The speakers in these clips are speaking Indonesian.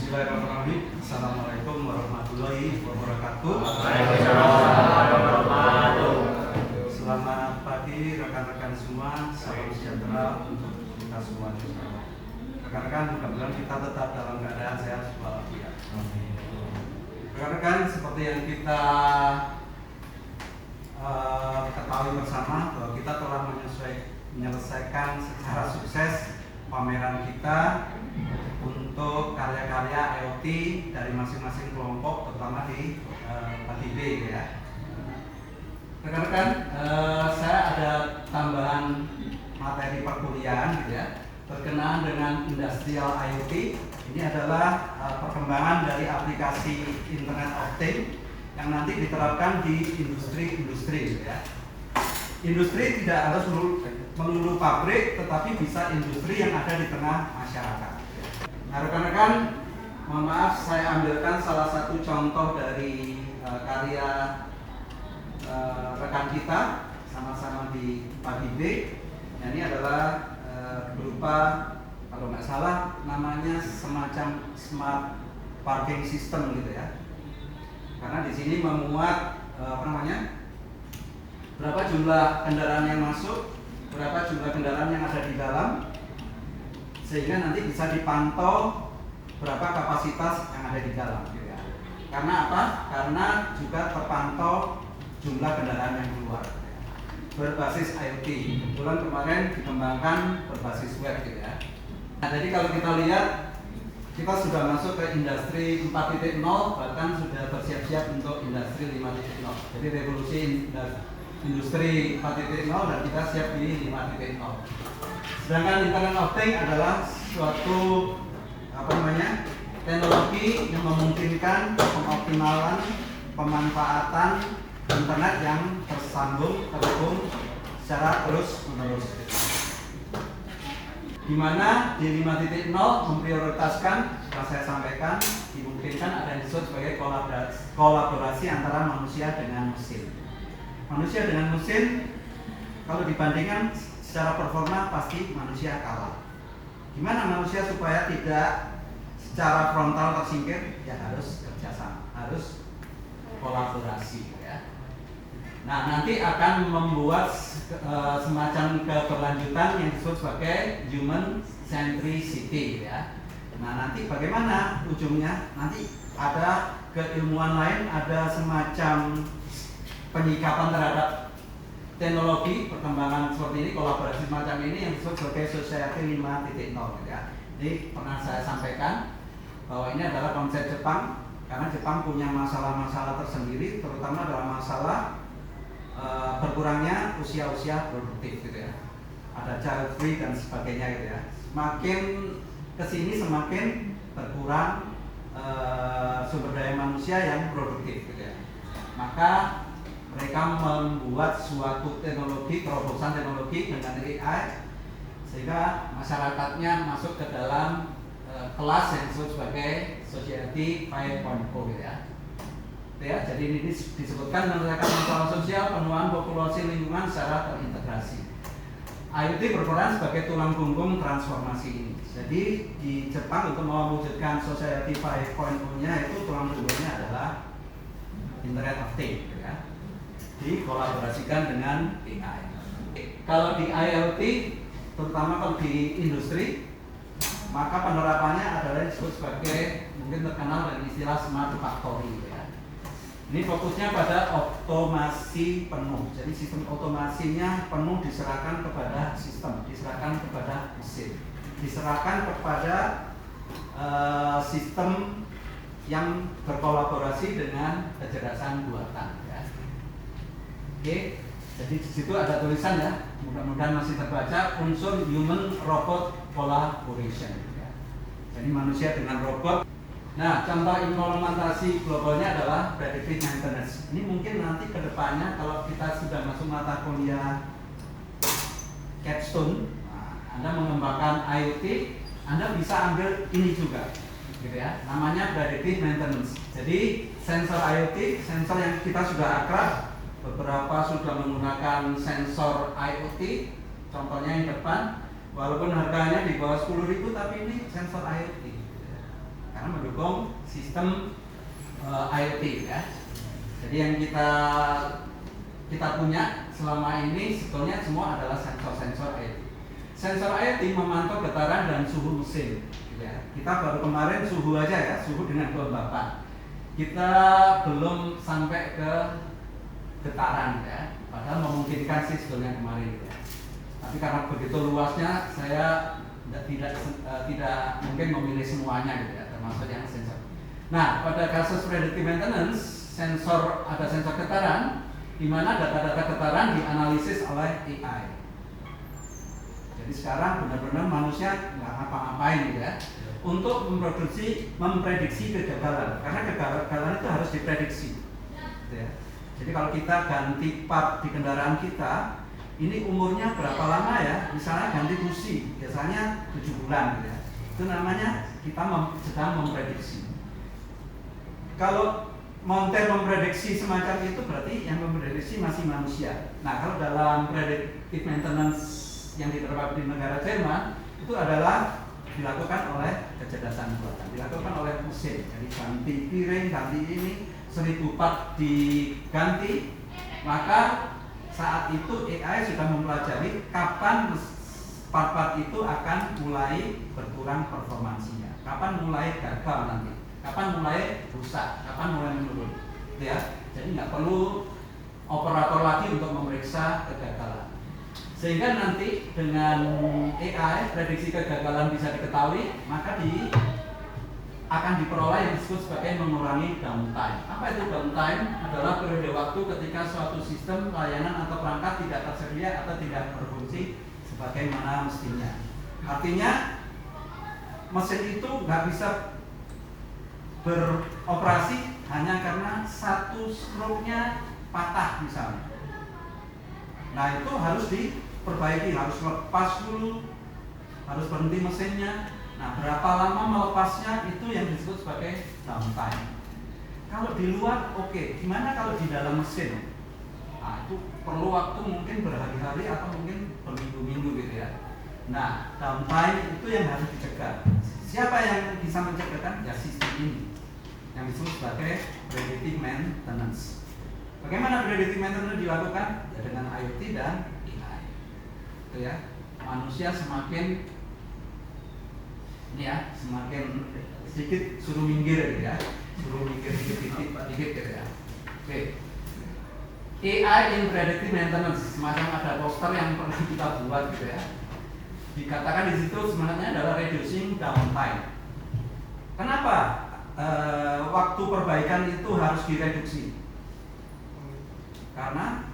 Bismillahirrahmanirrahim. Assalamualaikum warahmatullahi wabarakatuh. Selamat pagi rekan-rekan semua. Salam sejahtera untuk kita semua. Rekan-rekan, mudah-mudahan kita tetap dalam keadaan sehat walafiat. Rekan-rekan, seperti yang kita ketahui bersama bahwa kita telah menyelesaikan secara sukses pameran kita untuk karya-karya IoT dari masing-masing kelompok, terutama di PADIB ya. Rekan-rekan, saya ada tambahan materi perkuliahan gitu ya, berkenaan dengan industrial IoT. Ini adalah perkembangan dari aplikasi Internet of Things yang nanti diterapkan di industri-industri gitu ya. Industri tidak harus melulu pabrik, tetapi bisa industri yang ada di tengah masyarakat. Nah, rekan-rekan, mohon maaf, saya ambilkan salah satu contoh dari karya rekan kita sama-sama di PADIB. Nah, ini adalah berupa, kalau nggak salah, namanya semacam smart parking system gitu ya. Karena di sini memuat berapa jumlah kendaraan yang masuk, berapa jumlah kendaraan yang ada di dalam, sehingga nanti bisa dipantau berapa kapasitas yang ada di dalam gitu ya. Karena apa? Karena juga terpantau jumlah kendaraan yang keluar gitu ya. Berbasis IoT. Kebetulan kemarin dikembangkan berbasis web gitu ya. Nah, jadi kalau kita lihat, kita sudah masuk ke industri 4.0, bahkan sudah bersiap-siap untuk industri 5.0. Jadi revolusi industri 4.0 dan kita siap di 5.0. Sedangkan Internet of Things adalah suatu teknologi yang memungkinkan pengoptimalan pemanfaatan internet yang terhubung secara terus-menerus. Di mana di 5.0 memprioritaskan, setelah saya sampaikan, dimungkinkan ada yang disebut sebagai kolaborasi antara manusia dengan mesin. Manusia dengan mesin, kalau dibandingkan secara performa pasti manusia kalah. Gimana manusia supaya tidak secara frontal tersingkir? Ya harus kerjasama, harus kolaborasi ya. Nah, nanti akan membuat semacam keberlanjutan yang disebut sebagai human centricity ya. Nah, nanti bagaimana ujungnya? Nanti ada keilmuan lain, ada semacam penyikapan terhadap teknologi perkembangan seperti ini, kolaborasi semacam ini yang disebut sebagai society 5.0 ya. Jadi pernah saya sampaikan bahwa ini adalah konsep Jepang, karena Jepang punya masalah-masalah tersendiri, terutama dalam masalah berkurangnya usia-usia produktif gitu ya. Ada child free dan sebagainya gitu ya. Semakin kesini semakin berkurang sumber daya manusia yang produktif gitu ya. Maka mereka membuat suatu teknologi, terobosan teknologi dengan AI, sehingga masyarakatnya masuk ke dalam kelas yang disebut sebagai Society 5.0 gitu ya. Jadi ini disebutkan menyelesaikan masalah sosial, penuaan populasi lingkungan secara terintegrasi. IoT berperan sebagai tulang punggung transformasi ini. Jadi di Jepang untuk mewujudkan Society 5.0-nya itu tulang punggungnya adalah Internet of Things gitu ya. Dikolaborasikan dengan AI. Kalau di IoT, terutama kalau di industri, maka penerapannya adalah disebut sebagai, mungkin terkenal dengan istilah smart factory ya. Ini fokusnya pada otomasi penuh. Jadi sistem otomasinya penuh diserahkan kepada sistem, diserahkan kepada mesin, diserahkan kepada sistem yang berkolaborasi dengan kecerdasan buatan ya. Oke, jadi di situ ada tulisan ya, mudah-mudahan masih terbaca, unsur human robot collaboration ya. Jadi manusia dengan robot. Nah, contoh implementasi globalnya adalah predictive maintenance. Ini mungkin nanti ke depannya kalau kita sudah masuk mata kuliah capstone, Anda mengembangkan IoT, Anda bisa ambil ini juga gitu ya. Namanya predictive maintenance. Jadi sensor IoT, sensor yang kita sudah akrab, beberapa sudah menggunakan sensor IoT, contohnya yang depan, walaupun harganya di bawah 10.000, tapi ini sensor IoT. karena mendukung sistem IoT ya. Jadi yang kita punya selama ini sebetulnya semua adalah sensor-sensor IoT. Sensor IoT memantau getaran dan suhu mesin. Ya. Kita baru kemarin suhu aja ya, suhu dengan kelembapan. Kita belum sampai ke getaran ya, padahal memungkinkan sih sebetulnya kemarin ya. Tapi karena begitu luasnya, saya tidak mungkin memilih semuanya gitu ya, termasuk yang sensor. Nah, pada kasus predictive maintenance, ada sensor getaran, di mana data-data getaran dianalisis oleh AI. Jadi sekarang benar-benar manusia nggak ngapa-ngapain gitu ya, untuk memprediksi kegagalan, karena kegagalan itu harus diprediksi. Gitu ya. Jadi kalau kita ganti part di kendaraan kita, ini umurnya berapa lama ya? Misalnya ganti busi, biasanya 7 bulan gitu ya. Itu namanya kita sedang memprediksi. Kalau montir memprediksi semacam itu berarti yang memprediksi masih manusia. Nah, kalau dalam predictive maintenance yang diterapkan di negara Jerman itu adalah dilakukan oleh kecerdasan buatan, dilakukan oleh mesin. Jadi ganti piring, ganti ini, 1000 part diganti, maka saat itu AI sudah mempelajari kapan part-part itu akan mulai berkurang performansinya, kapan mulai gagal nanti, kapan mulai rusak, kapan mulai menurun. Ya, jadi nggak perlu operator lagi untuk memeriksa kegagalan. Sehingga nanti dengan AI prediksi kegagalan bisa diketahui, maka akan diperoleh yang disebut sebagai mengurangi downtime. Apa itu downtime? Adalah periode waktu ketika suatu sistem, layanan atau perangkat tidak tersedia atau tidak berfungsi sebagaimana mestinya. Artinya mesin itu nggak bisa beroperasi hanya karena satu stroke-nya patah misalnya. Nah, itu harus diperbaiki, harus lepas dulu, harus berhenti mesinnya. Nah, berapa lama melepasnya itu yang disebut sebagai downtime. Kalau di luar oke, gimana kalau di dalam mesin? Nah, itu perlu waktu mungkin berhari-hari atau mungkin berminggu-minggu gitu ya. Nah, downtime itu yang harus dicegah. Siapa yang bisa mencegahkan? Ya sistem ini, yang disebut sebagai predictive maintenance. Bagaimana predictive maintenance dilakukan? Ya dengan IoT dan AI. Itu ya. Manusia semakin sedikit suruh minggir gitu ya. Suruh minggir dikit gitu ya. Oke. AI in predictive maintenance, semacam ada poster yang pernah kita buat gitu ya. Dikatakan di situ sebenarnya adalah reducing downtime. Kenapa waktu perbaikan itu harus direduksi? Karena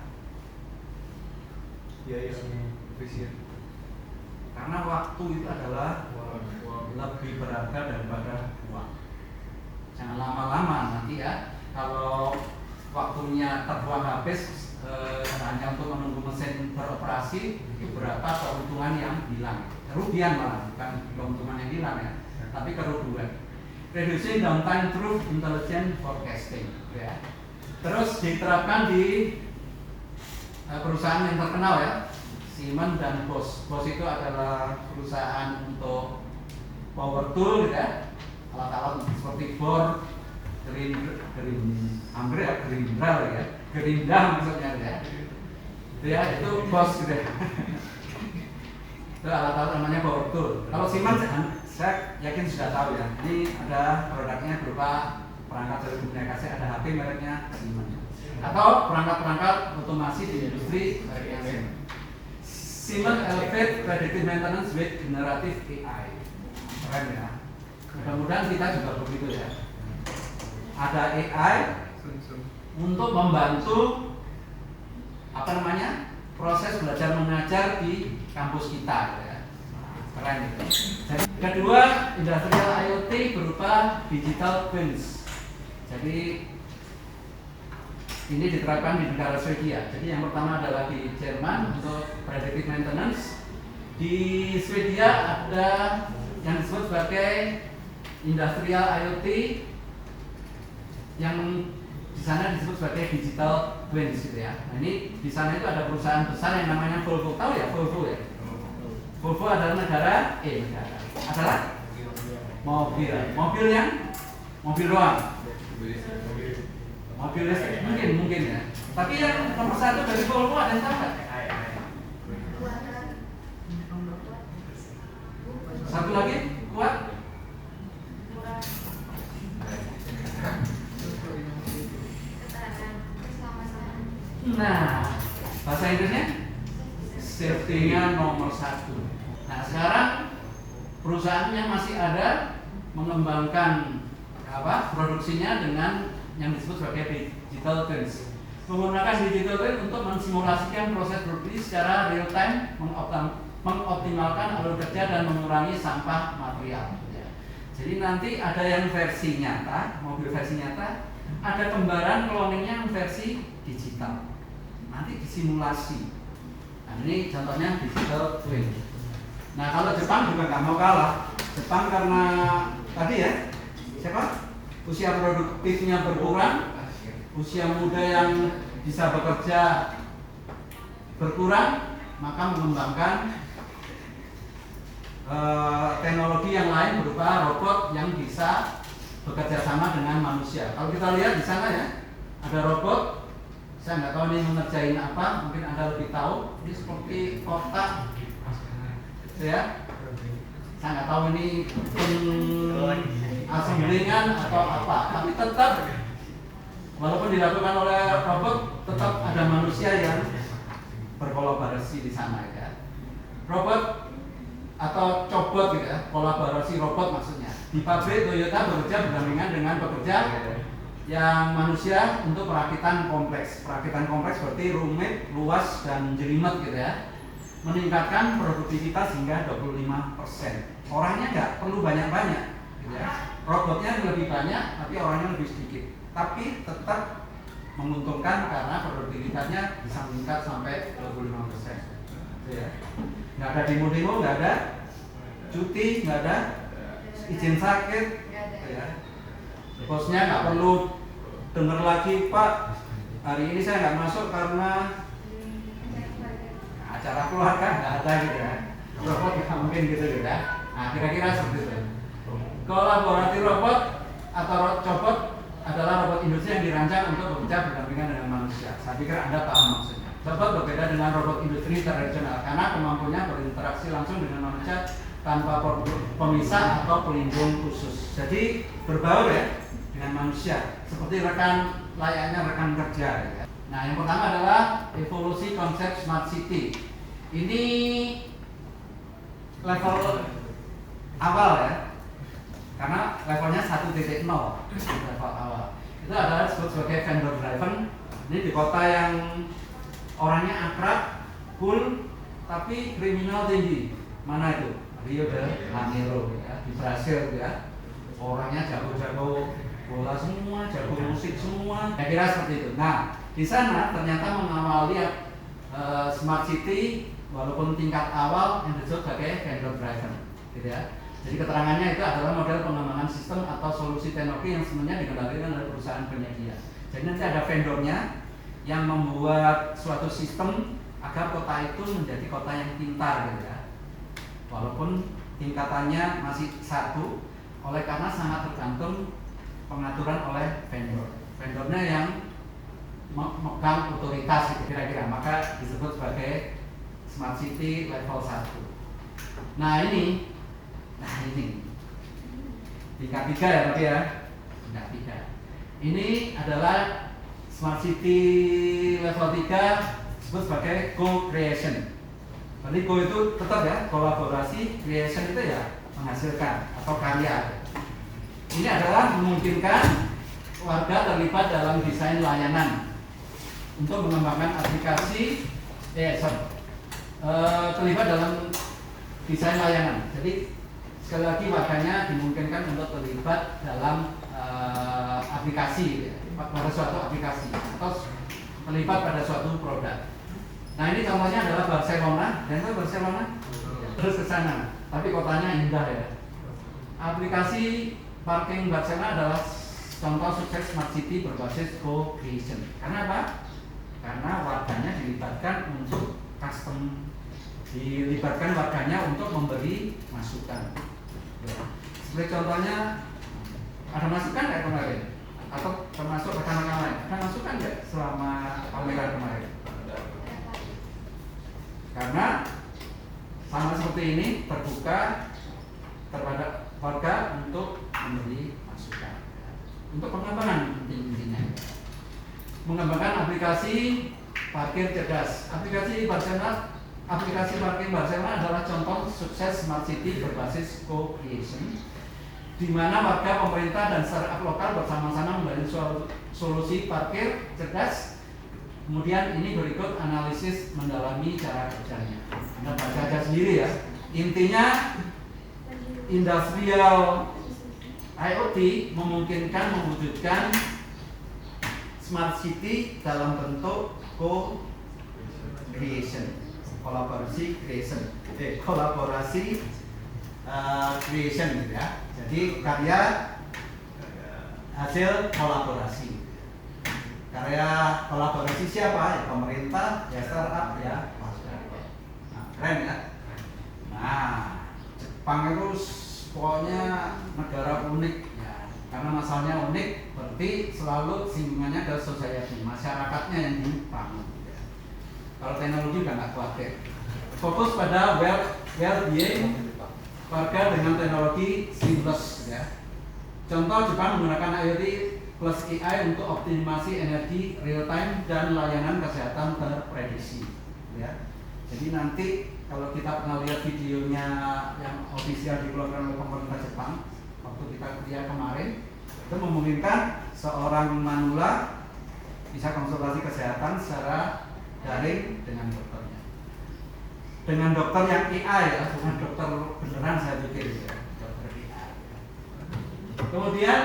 biaya efisien. Karena waktu itu adalah lebih berharga daripada uang. Jangan lama-lama nanti ya. Kalau waktunya terbuang habis hanya untuk menunggu mesin beroperasi, itu berapa keuntungan yang hilang? Kerugian malah, bukan keuntungan yang hilang ya, tapi kerugian. Reducing downtime through intelligent forecasting, ya. Terus diterapkan di perusahaan yang terkenal ya, Siemens dan Bosch. Bosch itu adalah perusahaan untuk power tool ya, alat-alat seperti bor, gerindal maksudnya ya. Itu ya, itu Bosch gitu ya. Itu alat-alat namanya power tool. Kalau Siemens saya yakin sudah tahu ya. Ini ada produknya berupa perangkat telekomunikasi, ada HP mereknya Siemens. Atau perangkat-perangkat otomasi di industri mereknya Siemens. Siemens Elevate Predictive Maintenance with Generative AI. Keren ya. Mudah-mudahan kita juga begitu ya. Ada AI untuk membantu proses belajar mengajar di kampus kita ya. Keren itu. Jadi kedua, industrial IoT berupa digital twins. Jadi ini diterapkan di negara Swedia. Jadi yang pertama adalah di Jerman untuk predictive maintenance. Di Swedia ada yang disebut sebagai industrial IoT yang di sana disebut sebagai digital twins gitu ya. Nah, ini di sana itu ada perusahaan besar yang namanya Volvo. Tahu ya Volvo ya? Volvo adalah negara adalah Mobil doang. Mobil listrik mungkin ya. Tapi yang nomor 1 dari Volvo ada yang tahu nggak? Satu lagi kuat. Nah, bahasa Inggrisnya safety-nya nomor 1. Nah, sekarang perusahaannya masih ada mengembangkan produksinya dengan yang disebut sebagai digital twins. Menggunakan digital twin untuk mensimulasikan proses produksi secara real time, mengoptimalkan alur kerja dan mengurangi sampah material. Jadi nanti ada yang versi nyata, mobil versi nyata, ada kembaran cloningnya versi digital. Nanti disimulasi. Nah, ini contohnya digital twin. Nah, kalau Jepang juga nggak mau kalah. Jepang karena tadi ya, usia produktifnya berkurang, usia muda yang bisa bekerja berkurang, maka mengembangkan teknologi yang lain berupa robot yang bisa bekerja sama dengan manusia. Kalau kita lihat di sana ya, ada robot. Saya nggak tahu ini mengerjain apa, mungkin Anda lebih tahu. Ini seperti kotak, ya. Saya nggak tahu ini assemblingan atau apa, tapi tetap walaupun dilakukan oleh robot, tetap ada manusia yang berkolaborasi di sana ya. Robot atau cobot gitu ya, kolaborasi robot maksudnya. Di pabrik Toyota bekerja berdampingan dengan pekerja yang manusia untuk perakitan kompleks. Perakitan kompleks berarti rumit, luas, dan jelimet gitu ya. Meningkatkan produktivitas hingga 25%. Orangnya nggak perlu banyak-banyak gitu ya. Robotnya lebih banyak, tapi orangnya lebih sedikit. Tapi tetap menguntungkan karena produktivitasnya bisa meningkat sampai 25%. Gitu ya. Nggak ada demo-demo, nggak ada cuti, nggak ada izin sakit gitu ya. Bosnya nggak perlu dengar lagi, Pak, hari ini saya nggak masuk karena acara keluarga nggak ada gitu ya. Robot nggak mungkin gitu ya. Nah, kira-kira seperti itu. Kolaborasi robot atau cobot adalah robot industri yang dirancang untuk bekerja berdampingan dengan manusia. Saya pikir Anda paham maksudnya. Cobot berbeda dengan robot industri tradisional karena kemampuannya berinteraksi langsung dengan manusia tanpa pemisah atau pelindung khusus. Jadi berbaur ya dengan manusia, seperti layaknya rekan kerja ya. Nah, yang pertama adalah evolusi konsep smart city. Ini level awal ya, karena levelnya 1.0, level awal. Itu adalah disebut sebagai vendor driven. Ini di kota yang orangnya akrab, cool, tapi kriminal tinggi. Mana itu? Rio de Janeiro ya, di Brasil ya. Orangnya jago-jago bola semua, jago musik semua. Kira-kira seperti itu. Nah, di sana ternyata mengawali smart city walaupun tingkat awal yang disebut sebagai vendor driven, gitu ya. Jadi keterangannya itu adalah model pengembangan sistem atau solusi teknologi yang sebenarnya dikendalikan oleh perusahaan penyedia. Jadi nanti ada vendornya yang membuat suatu sistem agar kota itu menjadi kota yang pintar, gitu ya. Walaupun tingkatannya masih satu, oleh karena sangat tergantung pengaturan oleh vendor. Vendornya yang memegang otoritas gitu kira-kira, maka disebut sebagai smart city level 1. Nah ini tingkat 3 ya Pak ya. Tingkat 3. Ini adalah smart city level 3 disebut sebagai co-creation. Berarti co itu tetap ya, kolaborasi, creation itu ya menghasilkan atau karya. Ini adalah memungkinkan warga terlibat dalam desain layanan untuk mengembangkan aplikasi, terlibat dalam desain layanan. Jadi sekali lagi warganya dimungkinkan untuk terlibat dalam aplikasi, pada suatu aplikasi atau terlibat pada suatu produk. Nah ini contohnya adalah Barcelona, dan itu Barcelona terus ke sana, tapi kotanya indah ya. Aplikasi parking Barcelona adalah contoh sukses smart city berbasis co-creation. Karena apa? Karena warganya dilibatkan untuk dilibatkan warganya untuk memberi masukan. Seperti contohnya, ada masukan nggak kemarin? Atau termasuk rekan-rekan lain? Ada masukan nggak selama pameran kemarin? Karena sama seperti ini terbuka kepada warga untuk memberi masukan, untuk pengembangan intinya. Mengembangkan aplikasi parkir cerdas. Aplikasi parkir Barcelona adalah contoh sukses smart city berbasis co-creation, di mana warga, pemerintah, dan startup lokal bersama-sama membangun solusi parkir cerdas. Kemudian ini berikut analisis mendalami cara kerjanya. Anda baca aja sendiri ya. Intinya, industrial IoT memungkinkan mewujudkan smart city dalam bentuk co-creation, kolaborasi creation gitu ya. Jadi karya hasil kolaborasi. Karya kolaborasi siapa? Ya pemerintah, ya startup, ya masyarakat. Nah, keren ya. Nah, Jepang itu pokoknya negara unik ya. Karena masalahnya unik, berarti selalu singgungannya ke society, masyarakatnya yang dibangun. Ya. Kalau teknologi udah nggak khawatir. Fokus pada well-being warga dengan teknologi seamless ya. Contoh, Jepang menggunakan IoT plus AI untuk optimasi energi real time dan layanan kesehatan terprediksi ya. Jadi nanti kalau kita pernah lihat videonya yang official dikeluarkan oleh pemerintah Jepang waktu kita lihat kemarin, itu memungkinkan seorang manula bisa konsultasi kesehatan secara daring dengan dokternya, dengan dokter yang AI ya, bukan dokter beneran saya pikir ya, dokter AI. Kemudian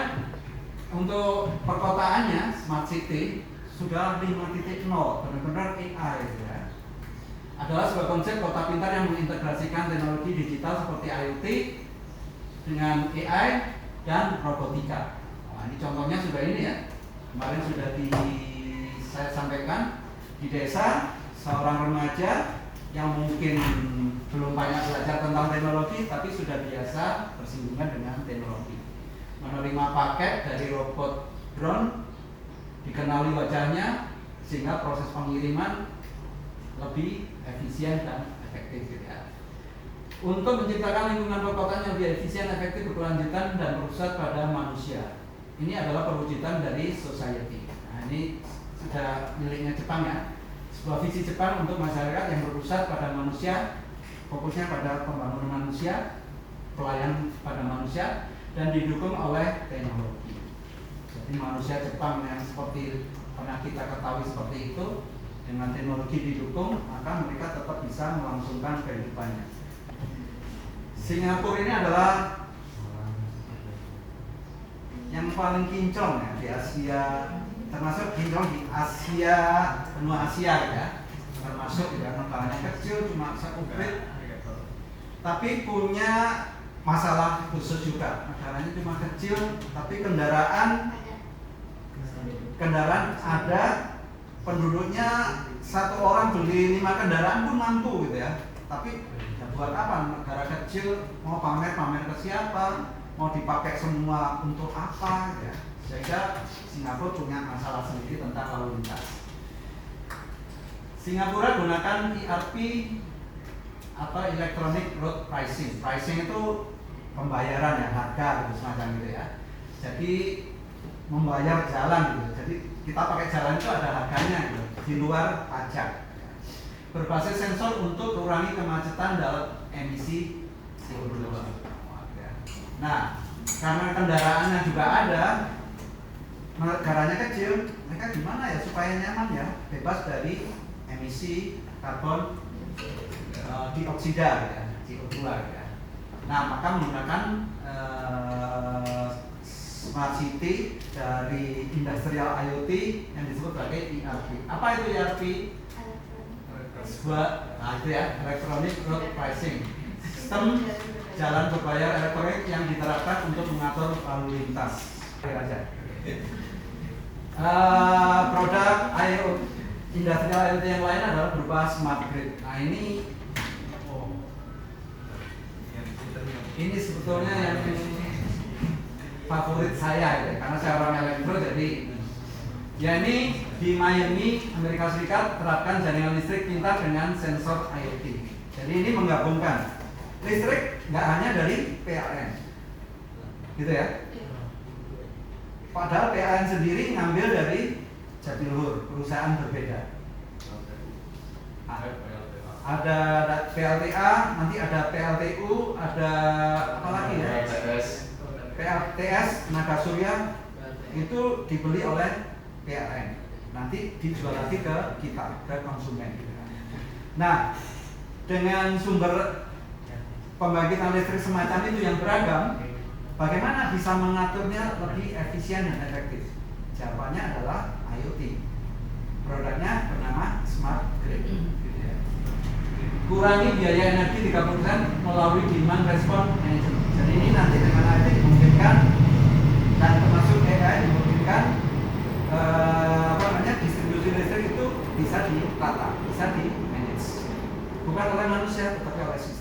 untuk perkotaannya smart city sudah 5.0, benar-benar AI ya. Adalah sebuah konsep kota pintar yang mengintegrasikan teknologi digital seperti IoT dengan AI dan robotika. Nah, ini contohnya sudah ini ya. Kemarin sudah saya sampaikan di desa, seorang remaja yang mungkin belum banyak belajar tentang teknologi tapi sudah biasa bersinggungan dengan teknologi. Menerima paket dari robot drone, dikenali wajahnya sehingga proses pengiriman lebih efisien dan efektif ya. Untuk menciptakan lingkungan perkotaan yang lebih efisien, efektif, berkelanjutan dan berpusat pada manusia. Ini adalah perwujudan dari society. Nah, ini sudah miliknya Jepang ya. Sebuah visi Jepang untuk masyarakat yang berpusat pada manusia, fokusnya pada pembangunan manusia, pelayan pada manusia, dan didukung oleh teknologi. Jadi manusia Jepang yang seperti pernah kita ketahui seperti itu, dengan teknologi didukung, maka mereka tetap bisa melangsungkan kehidupannya. Singapura ini adalah yang paling kinclong ya di Asia, termasuk kinclong di Asia, benua Asia ya, termasuk ya, negaranya kecil cuma sekubit, tapi punya masalah khusus juga. Negaranya cuma kecil, tapi kendaraan ada, penduduknya satu orang beli 5 kendaraan pun mampu gitu ya. Tapi ya buat apa negara kecil, mau pamer ke siapa, mau dipakai semua untuk apa ya. Sehingga Singapura punya masalah sendiri tentang lalu lintas. Singapura gunakan ERP atau Electronic Road Pricing. Pricing itu pembayaran ya, harga gitu, semacam gitu ya. Jadi membayar jalan gitu. Jadi kita pakai jalan itu ada harganya gitu, di luar pajak. Berbasis sensor untuk kurangi kemacetan dalam emisi CO2. Nah, karena kendaraannya juga ada, negaranya kecil, mereka gimana ya supaya nyaman ya, bebas dari emisi karbon dioksida ya, CO2 ya. Nah, maka menggunakan smart city dari industrial IoT yang disebut sebagai ERP. Apa itu ERP? Nah itu ya, Electronic Road Pricing, sistem jalan berbayar elektronik yang diterapkan untuk mengatur lalu lintas. Produk IoT, industrial IoT yang lain adalah berupa smart grid. Nah ini sebetulnya yang favorit saya ya, karena saya orang elektro jadi ya ini di Miami, Amerika Serikat terapkan jaringan listrik pintar dengan sensor IoT. Jadi ini menggabungkan listrik nggak hanya dari PLN, gitu ya. Padahal PLN sendiri ngambil dari Jatiluhur, perusahaan berbeda. Ada PLTA, nanti ada PLTU, ada apa lagi ya? PLTS, tenaga surya itu dibeli oleh PLN, nanti dijual lagi ke kita, ke konsumen. Nah, dengan sumber pembangkitan listrik semacam itu yang beragam, bagaimana bisa mengaturnya lebih efisien dan efektif? Jawabannya adalah IoT. Produknya bernama Smart Grid. Kurangi biaya energi 30% melalui demand response management. Jadi ini nanti dengan IoT dimungkinkan dan termasuk AI dimungkinkan distribusi listrik itu bisa ditata, bisa di manage, bukan oleh manusia tetapi oleh sistem.